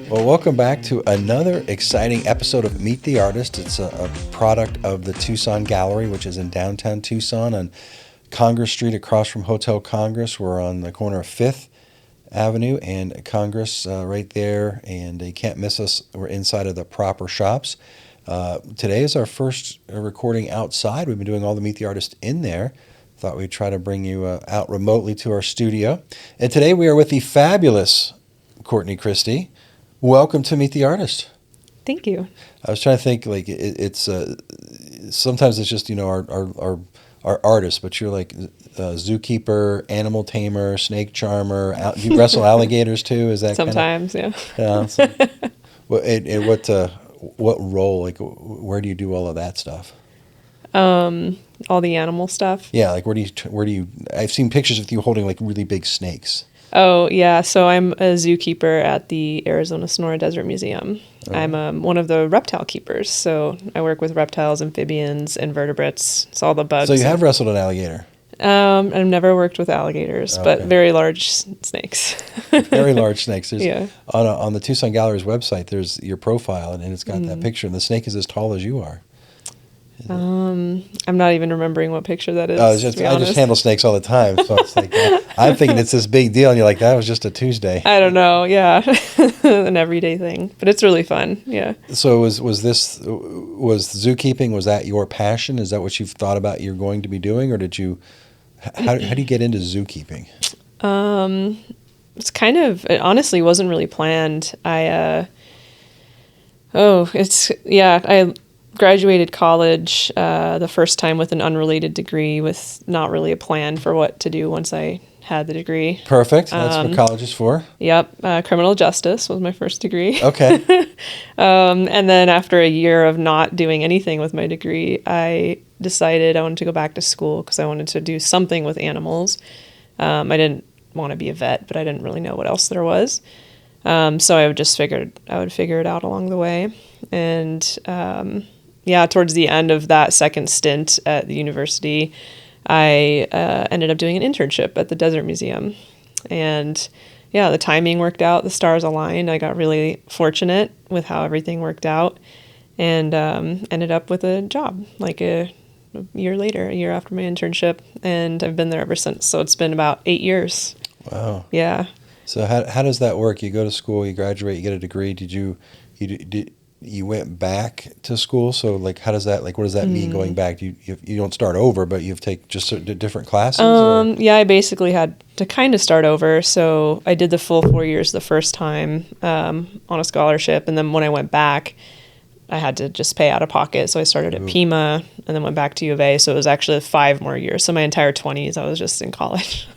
Well, welcome back to another exciting episode of Meet the Artist. It's a product of the Tucson Gallery, which is in downtown Tucson on Congress Street across from Hotel Congress. We're on the corner of 5th Avenue and Congress right there, and you can't miss us. We're inside of the proper shops. Today is our first recording outside. We've been doing all the Meet the Artist in there. Thought we'd try to bring you out remotely to our studio. And today we are with the fabulous Courtney Christie. Welcome to Meet the Artist. Thank you. I was trying to think, like, it's sometimes it's just, our artists, but you're like zookeeper, animal tamer, snake charmer. Do you wrestle alligators too? Is that sometimes? Yeah. What role? Like, where do you do all of that stuff? All the animal stuff. Yeah, like where do you? I've seen pictures of you holding like really big snakes. Oh yeah, so I'm a zookeeper at the Arizona-Sonora Desert Museum. Oh. I'm one of the reptile keepers, so I work with reptiles, amphibians, invertebrates. It's all the bugs. So you have wrestled an alligator. I've never worked with alligators, but very large snakes. Very large snakes. There's, yeah. On the Tucson Gallery's website, there's your profile, and it's got that picture, and the snake is as tall as you are. I'm not even remembering what picture that is. I just handle snakes all the time, so it's like I'm thinking it's this big deal, and you're like, that was just a Tuesday. I don't know, yeah, an everyday thing, but it's really fun, yeah. So was zookeeping? Was that your passion? Is that what you've thought about you're going to be doing, or did you? How do you get into zookeeping? It honestly wasn't really planned. I graduated college the first time with an unrelated degree with not really a plan for what to do once I had the degree. Perfect. That's what college is for. Yep. Criminal justice was my first degree. Okay. And then after a year of not doing anything with my degree, I decided I wanted to go back to school because I wanted to do something with animals. I didn't want to be a vet, but I didn't really know what else there was. So I just figured I would figure it out along the way. And towards the end of that second stint at the university, I ended up doing an internship at the Desert Museum. And the timing worked out. The stars aligned. I got really fortunate with how everything worked out and ended up with a job like a year after my internship. And I've been there ever since. So it's been about 8 years. Wow. Yeah. So how does that work? You go to school, you graduate, you get a degree. You went back to school? So like, how does that, like, what does that mean going back? You don't start over, but you've taken just different classes? I basically had to kind of start over. So I did the full 4 years the first time on a scholarship. And then when I went back, I had to just pay out of pocket. So I started at Pima and then went back to U of A. So it was actually 5 more years. So my entire 20s, I was just in college.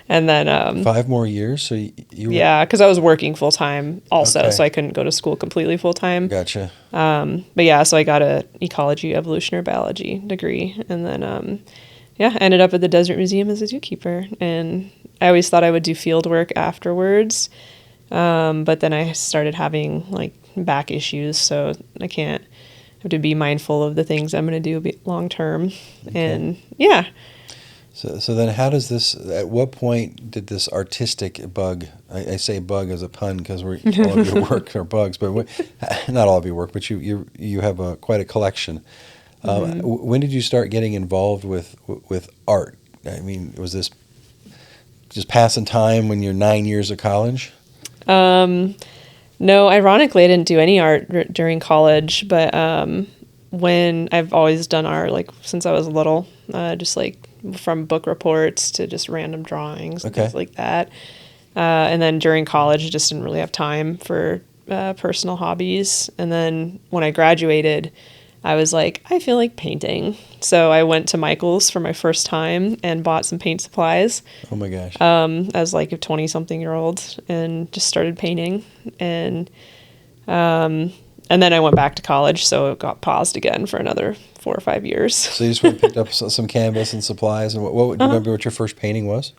And then 5 more years. So you were... Yeah, because I was working full time also, so I couldn't go to school completely full time. Gotcha. So I got a ecology, evolutionary biology degree, and then ended up at the Desert Museum as a zookeeper. And I always thought I would do field work afterwards, but then I started having like back issues, so I have to be mindful of the things I'm going to do long term. Okay. And yeah. So then how does this, at what point did this artistic bug, I say bug as a pun because all of your work are bugs, but not all of your work, but you have quite a collection. When did you start getting involved with art? I mean, was this just passing time when you're 9 years of college? No, ironically, I didn't do any art during college, but when I've always done art, like since I was little, just like from book reports to just random drawings and things like that. And then during college, I just didn't really have time for personal hobbies. And then when I graduated, I was like, I feel like painting. So I went to Michael's for my first time and bought some paint supplies. Oh my gosh. As like a 20-something-year-old and just started painting. And then I went back to college, so it got paused again for another 4 or 5 years. So you just went and picked up some canvas and supplies. And what do you remember what your first painting was?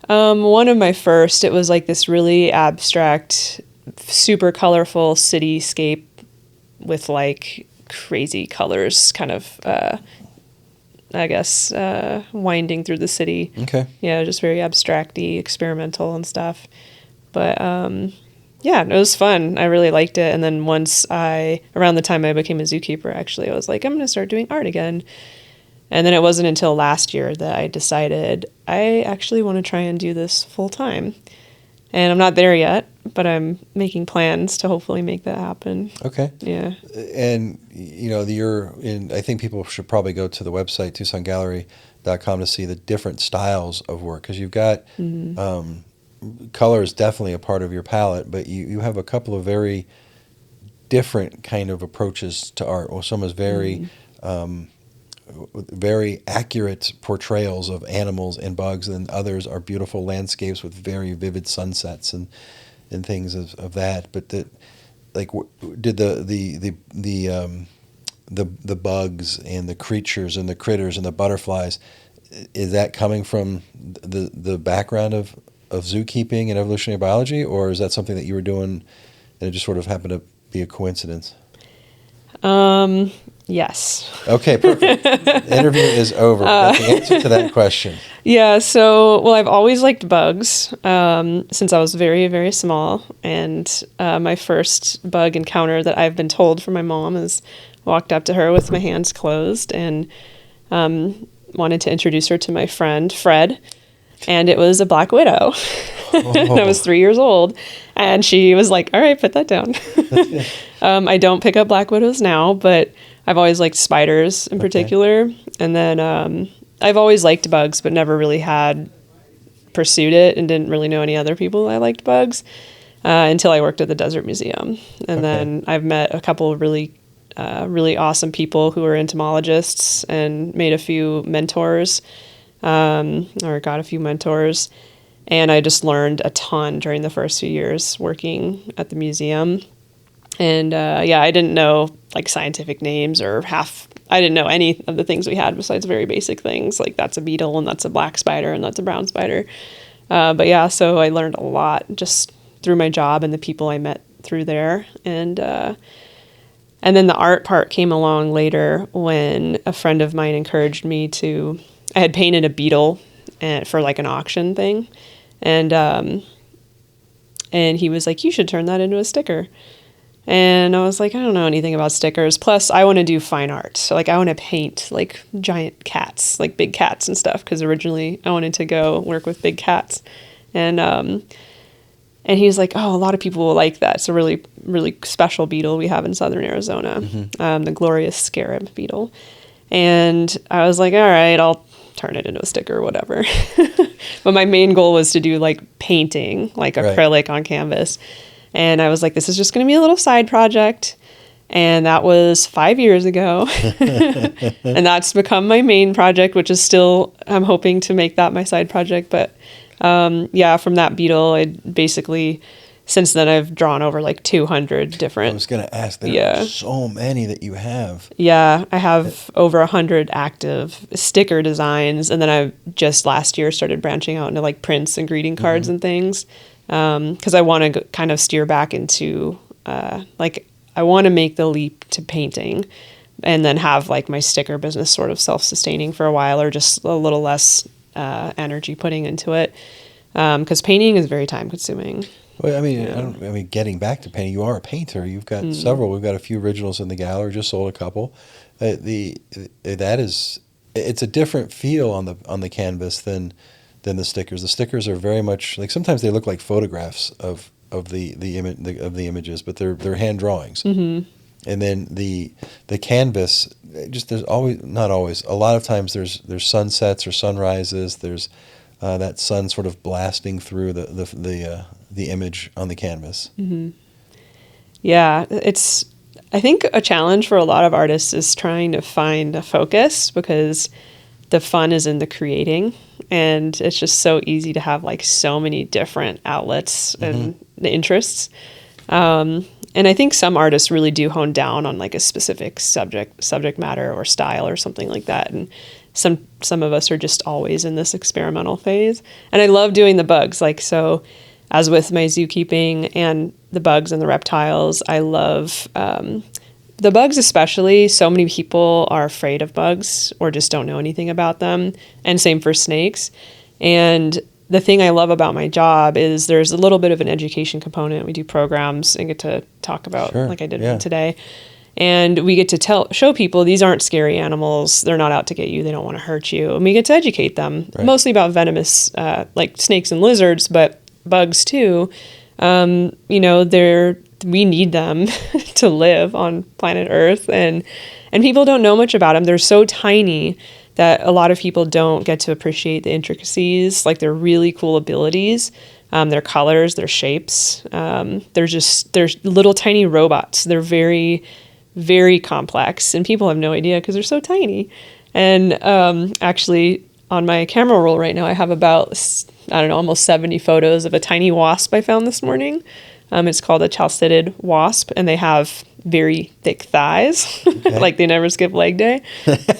One of my first, it was like this really abstract, super colorful cityscape with like crazy colors kind of I guess, winding through the city. Okay. Yeah, just very abstract-y, experimental and stuff. But yeah, it was fun. I really liked it. And then around the time I became a zookeeper, actually, I was like, I'm going to start doing art again. And then it wasn't until last year that I decided I actually want to try and do this full time. And I'm not there yet, but I'm making plans to hopefully make that happen. Okay. Yeah. And, I think people should probably go to the website, TucsonGallery.com, to see the different styles of work. Because you've got color is definitely a part of your palette, but you have a couple of very different kind of approaches to art. Well, some is very accurate portrayals of animals and bugs, and others are beautiful landscapes with very vivid sunsets and things of that. But did the bugs and the creatures and the critters and the butterflies, is that coming from the background of zookeeping and evolutionary biology, or is that something that you were doing and it just sort of happened to be a coincidence? Yes. Okay, perfect. The interview is over. That's the answer to that question. Yeah, well, I've always liked bugs since I was very, very small. And my first bug encounter that I've been told from my mom is walked up to her with my hands closed and wanted to introduce her to my friend, Fred. And it was a black widow. And I was 3 years old. And she was like, all right, put that down. I don't pick up black widows now, but I've always liked spiders in particular. And then I've always liked bugs, but never really had pursued it and didn't really know any other people that liked bugs until I worked at the Desert Museum. And then I've met a couple of really awesome people who are entomologists and made a few mentors, or got a few mentors. And I just learned a ton during the first few years working at the museum. And I didn't know like scientific names I didn't know any of the things we had besides very basic things. Like that's a beetle and that's a black spider and that's a brown spider. So I learned a lot just through my job and the people I met through there. And then the art part came along later when a friend of mine encouraged me I had painted a beetle for like an auction thing. And he was like, you should turn that into a sticker. And I was like, I don't know anything about stickers. Plus, I want to do fine art. So, like, I want to paint, like, giant cats, like big cats and stuff. Because originally, I wanted to go work with big cats. And he was like, oh, a lot of people will like that. It's a really, really special beetle we have in southern Arizona, the glorious scarab beetle. And I was like, all right, I'll turn it into a sticker or whatever. But my main goal was to do, like, painting, like acrylic on canvas. And I was like, this is just going to be a little side project. And that was 5 years ago. And that's become my main project, which is still, I'm hoping to make that my side project. But from that beetle, I basically, since then I've drawn over like 200 different. I was going to ask, there are so many that you have. Yeah, I have over 100 active sticker designs. And then I just last year started branching out into like prints and greeting cards and things. Because I want to kind of steer back into, I want to make the leap to painting and then have like my sticker business sort of self-sustaining for a while or just a little less energy putting into it. Because painting is very time consuming. Well, I mean, getting back to painting, you are a painter. You've got several. We've got a few originals in the gallery. Just sold a couple. It's a different feel on the canvas than the stickers. The stickers are very much like, sometimes they look like photographs of the images, but they're hand drawings. And then the canvas, there's always, not always, a lot of times there's sunsets or sunrises. There's that sun sort of blasting through the image on the canvas. Yeah, it's, I think a challenge for a lot of artists is trying to find a focus, because the fun is in the creating, and it's just so easy to have like so many different outlets and interests. And I think some artists really do hone down on like a specific subject matter or style or something like that. And some of us are just always in this experimental phase. And I love doing the bugs. Like, so as with my zookeeping and the bugs and the reptiles, I love The bugs especially, so many people are afraid of bugs or just don't know anything about them. And same for snakes. And the thing I love about my job is there's a little bit of an education component. We do programs and get to talk about, like I did one today. And we get to show people these aren't scary animals. They're not out to get you. They don't want to hurt you. And we get to educate them, mostly about venomous, like snakes and lizards, but bugs too. You know, we need them to live on planet Earth, and people don't know much about them. They're so tiny that a lot of people don't get to appreciate the intricacies, like their really cool abilities, their colors, their shapes. They're little tiny robots. They're very, very complex, and people have no idea because they're so tiny. And actually, on my camera roll right now, I have about, I don't know, almost 70 photos of a tiny wasp I found this morning. It's called a chalcidid wasp, and they have very thick thighs, like they never skip leg day.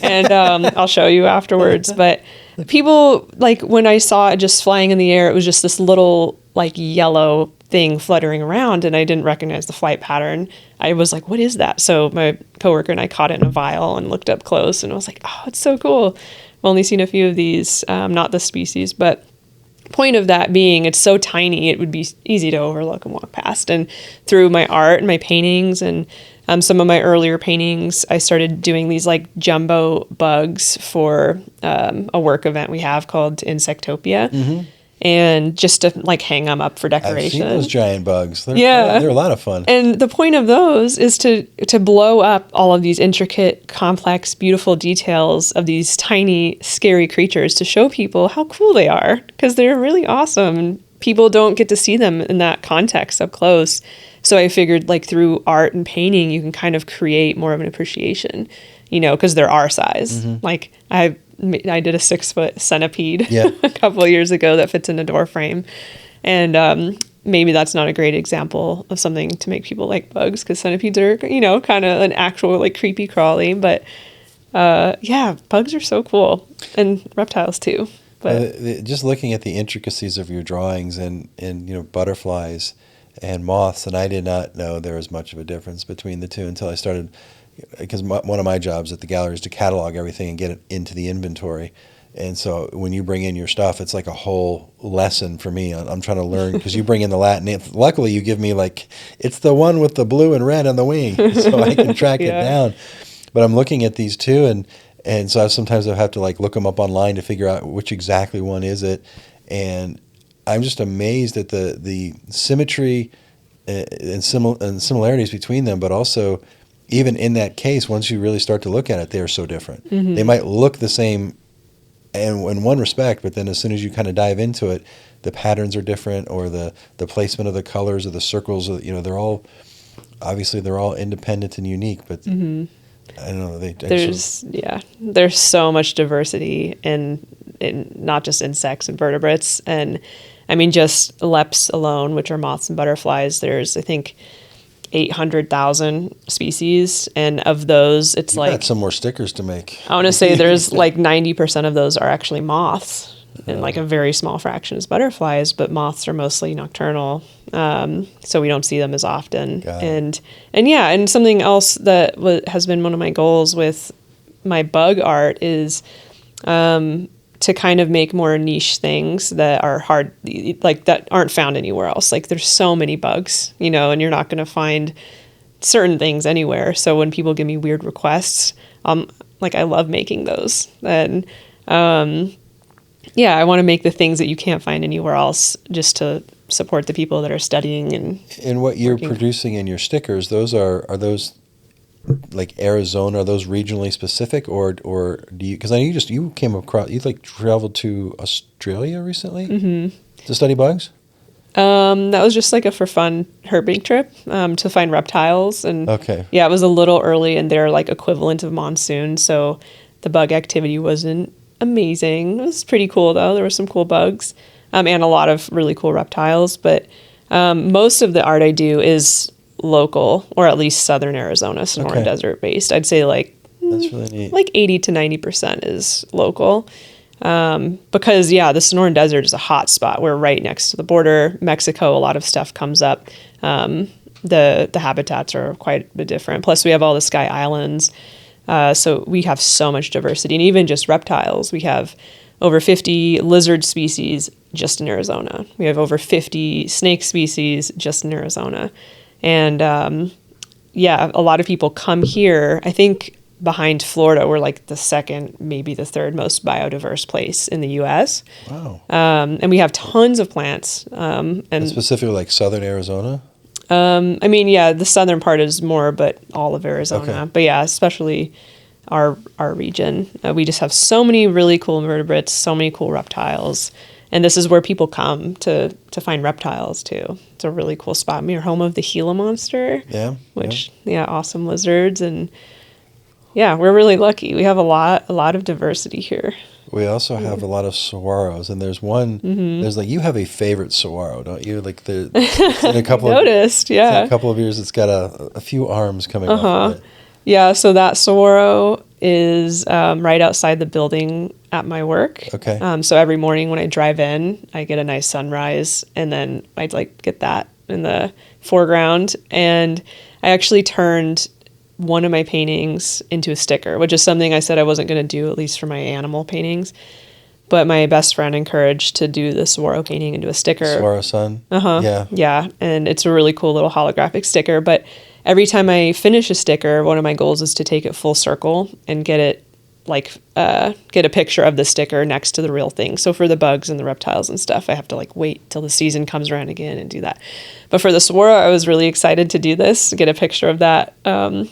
And I'll show you afterwards. But people, like when I saw it just flying in the air, it was just this little like yellow thing fluttering around, and I didn't recognize the flight pattern. I was like, what is that? So my coworker and I caught it in a vial and looked up close, and I was like, oh, it's so cool. I've only seen a few of these, not the species, but point of that being it's so tiny it would be easy to overlook and walk past. And through my art and my paintings and some of my earlier paintings, I started doing these like jumbo bugs for a work event we have called Insectopia. And just to like hang them up for decoration. I've seen those giant bugs. They're a lot of fun. And the point of those is to blow up all of these intricate, complex, beautiful details of these tiny, scary creatures to show people how cool they are, because they're really awesome. And people don't get to see them in that context up close. So I figured like through art and painting, you can kind of create more of an appreciation, you know, because they're our size. Like I did a 6-foot centipede a couple of years ago that fits in a door frame. And maybe that's not a great example of something to make people like bugs, because centipedes are, you know, kind of an actual like creepy crawly. But yeah, bugs are so cool, and reptiles too. But just looking at the intricacies of your drawings and you know, butterflies and moths, and I did not know there was much of a difference between the two until I started, because one of my jobs at the gallery is to catalog everything and get it into the inventory. And so when you bring in your stuff, it's like a whole lesson for me. I'm trying to learn, because you bring in the Latin. Luckily, you give me like, it's the one with the blue and red on the wing, so I can track it down. But I'm looking at these two, and so sometimes I have to like look them up online to figure out which exactly one is it. And I'm just amazed at the symmetry and similarities between them, but also even in that case, once you really start to look at it, they are so different. They might look the same in one respect, but then as soon as you kind of dive into it, the patterns are different, or the placement of the colors or the circles, you know, they're all independent and unique, but I don't know. There's so much diversity in not just insects and vertebrates. And I mean, just leps alone, which are moths and butterflies, there's, I think, 800,000 species, and of those, it's You've got some more stickers to make. I want to say there's like 90% of those are actually moths, and like a very small fraction is butterflies, but moths are mostly nocturnal, so we don't see them as often. And something else that has been one of my goals with my bug art is to kind of make more niche things that are hard, like that aren't found anywhere else. Like there's so many bugs, you know, and you're not going to find certain things anywhere. So when people give me weird requests, like I love making those. And I want to make the things that you can't find anywhere else, just to support the people that are studying and what you're producing in your stickers. Those are those like Arizona, are those regionally specific, or do you, because I know you came across, you like traveled to Australia recently to study bugs? That was just like a for fun herping trip to find reptiles, and it was a little early in their like equivalent of monsoon, so the bug activity wasn't amazing. It was pretty cool though. There were some cool bugs and a lot of really cool reptiles, but most of the art I do is local, or at least southern Arizona, Sonoran Desert based. I'd say like that's really neat. Like 80 to 90% is local, because the Sonoran Desert is a hot spot. We're right next to the border, Mexico. A lot of stuff comes up, the habitats are quite a bit different. Plus, we have all the sky islands. So we have so much diversity. And even just reptiles, we have over 50 lizard species just in Arizona. We have over 50 snake species just in Arizona. And yeah, a lot of people come here. I think behind Florida, we're like the second, maybe the third most biodiverse place in the U.S. Wow. And we have tons of plants. And specifically like southern Arizona? I mean, yeah, the southern part is more, but all of Arizona. Okay. But yeah, especially our region. We just have so many really cool invertebrates, so many cool reptiles. And this is where people come to find reptiles too. It's a really cool spot. We're home of the Gila monster. Yeah. Which, yeah, awesome lizards. And yeah, we're really lucky. We have a lot of diversity here. We also have a lot of saguaros, and there's one. There's like, you have a favorite saguaro, don't you? Like in a couple Noticed, of yeah. in a couple of years, it's got a few arms coming off of it. Yeah, so that saguaro is right outside the building at my work. Okay. So every morning when I drive in, I get a nice sunrise, and then I'd like get that in the foreground. And I actually turned one of my paintings into a sticker, which is something I said I wasn't going to do, at least for my animal paintings. But my best friend encouraged to do the saguaro painting into a sticker. Saguaro sun. Yeah. Yeah, and it's a really cool little holographic sticker. But every time I finish a sticker, one of my goals is to take it full circle and get it get a picture of the sticker next to the real thing. So for the bugs and the reptiles and stuff, I have to like wait till the season comes around again and do that. But for the saguaro, I was really excited to do this, get a picture of that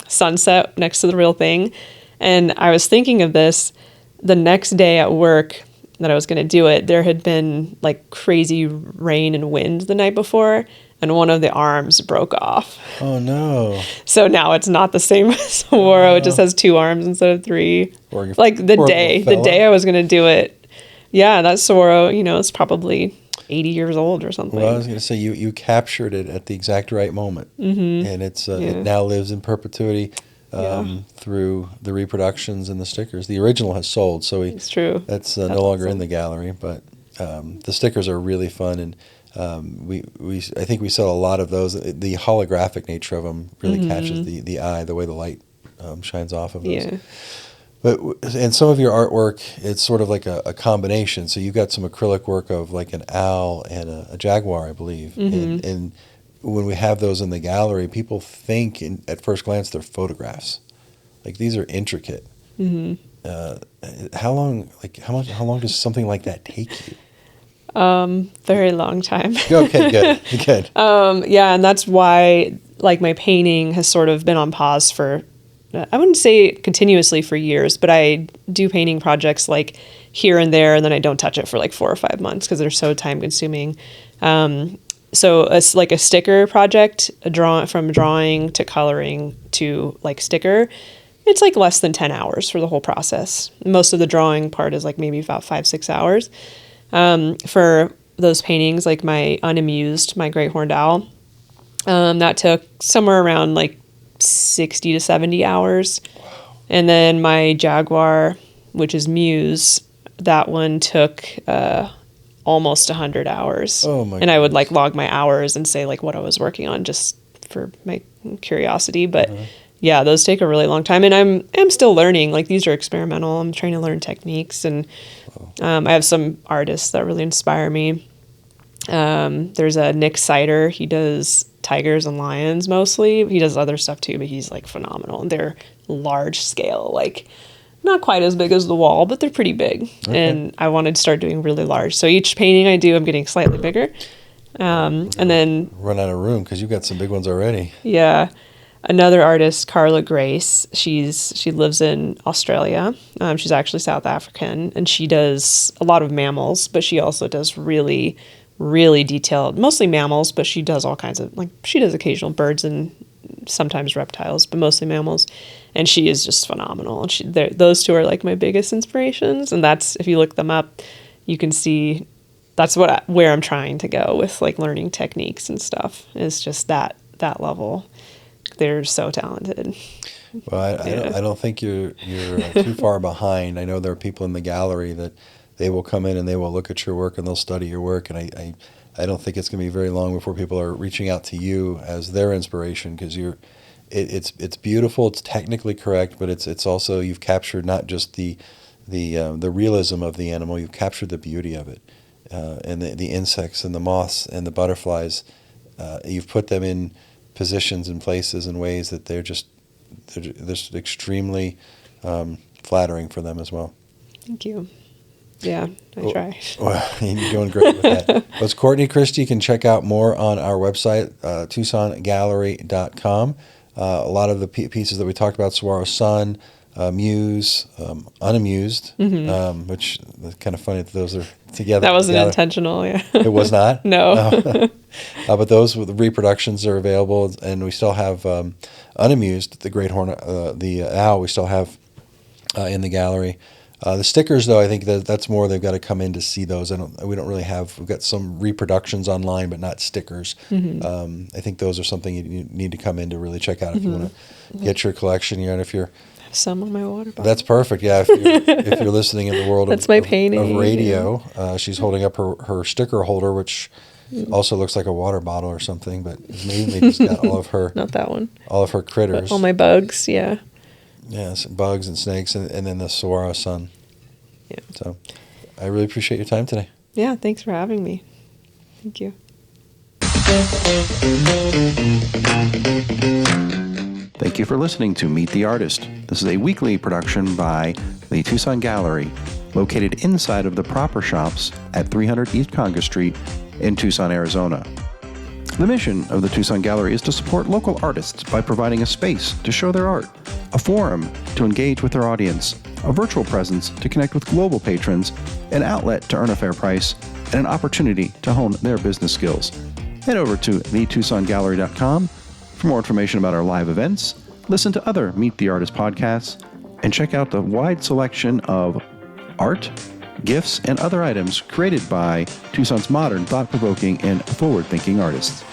sunset next to the real thing. And I was thinking of this the next day at work that I was going to do it. There had been like crazy rain and wind the night before, and one of the arms broke off. Oh no! So now it's not the same saguaro. It just has 2 arms instead of 3. Like the day I was going to do it. Yeah, that saguaro, it's probably 80 years old or something. Well, I was going to say you captured it at the exact right moment, and it now lives in perpetuity through the reproductions and the stickers. The original has sold, so it's true. That's no longer in the gallery, but the stickers are really fun, and I think we sell a lot of those. The holographic nature of them really catches the eye, the way the light shines off of those. Yeah. But and some of your artwork, it's sort of like a combination. So you've got some acrylic work of like an owl and a jaguar, I believe. And when we have those in the gallery, people think at first glance they're photographs. Like these are intricate. How long does something like that take you? Very long time. Okay, good. Yeah, and that's why like my painting has sort of been on pause for, I wouldn't say continuously for years, but I do painting projects like here and there, and then I don't touch it for like 4 or 5 months because they're so time consuming. So it's like a sticker project, from drawing to coloring to like sticker. It's like less than 10 hours for the whole process. Most of the drawing part is like maybe about 5-6 hours. For those paintings, like my unamused, my great horned owl, that took somewhere around like 60 to 70 hours. Wow. And then my jaguar, which is Muse, that one took almost 100 hours. Oh my! And I would like log my hours and say like what I was working on just for my curiosity. But yeah, those take a really long time, and I'm still learning. Like these are experimental. I'm trying to learn techniques, and I have some artists that really inspire me. There's a Nick Sider. He does tigers and lions mostly. He does other stuff too, but he's like phenomenal. And they're large scale, like not quite as big as the wall, but they're pretty big. Okay. And I wanted to start doing really large. So each painting I do, I'm getting slightly bigger. And then run out of room because you've got some big ones already. Yeah. Another artist, Carla Grace, she lives in Australia. She's actually South African, and she does a lot of mammals, but she also does really, really detailed, mostly mammals, but she does all kinds of, like, she does occasional birds and sometimes reptiles, but mostly mammals. And she is just phenomenal. And those two are like my biggest inspirations. And that's, if you look them up, you can see that's where I'm trying to go with like learning techniques and stuff, is just that level. They're so talented. Well, I don't think you're too far behind. I know there are people in the gallery that they will come in and they will look at your work and they'll study your work. And I I don't think it's going to be very long before people are reaching out to you as their inspiration, because it's beautiful, it's technically correct, but it's also, you've captured not just the realism of the animal, you've captured the beauty of it, and the insects and the moths and the butterflies. You've put them in positions and places and ways that they're just extremely flattering for them as well. Thank you. Yeah, I try. Well, you're doing great with that. Well, it's Courtney Christie. You can check out more on our website, TucsonGallery.com. A lot of the pieces that we talked about, Saguaro Sun, Muse, Unamused, which is kind of funny that those are together. That wasn't intentional, yeah. It was not? No. But those with the reproductions are available, and we still have Unamused, the great horn, the owl, we still have in the gallery. The stickers, though, I think that's more, they've got to come in to see those. We don't really have, we've got some reproductions online, but not stickers. I think those are something you need to come in to really check out if you want to get your collection. And if you're some on my water bottle. That's perfect. Yeah, if you're listening in the world that's my painting of radio, she's holding up her sticker holder, which also looks like a water bottle or something, but mainly just got all of her not that one, all of her critters, but all my bugs. Yeah. Yes, bugs and snakes, and then the saguaro sun. Yeah. So, I really appreciate your time today. Yeah, thanks for having me. Thank you. Thank you for listening to Meet the Artist. This is a weekly production by the Tucson Gallery, located inside of the proper shops at 300 East Congress Street in Tucson, Arizona. The mission of the Tucson Gallery is to support local artists by providing a space to show their art, a forum to engage with their audience, a virtual presence to connect with global patrons, an outlet to earn a fair price, and an opportunity to hone their business skills. Head over to thetucsongallery.com for more information about our live events, listen to other Meet the Artist podcasts, and check out the wide selection of art, gifts, and other items created by Tucson's modern, thought-provoking, and forward-thinking artists.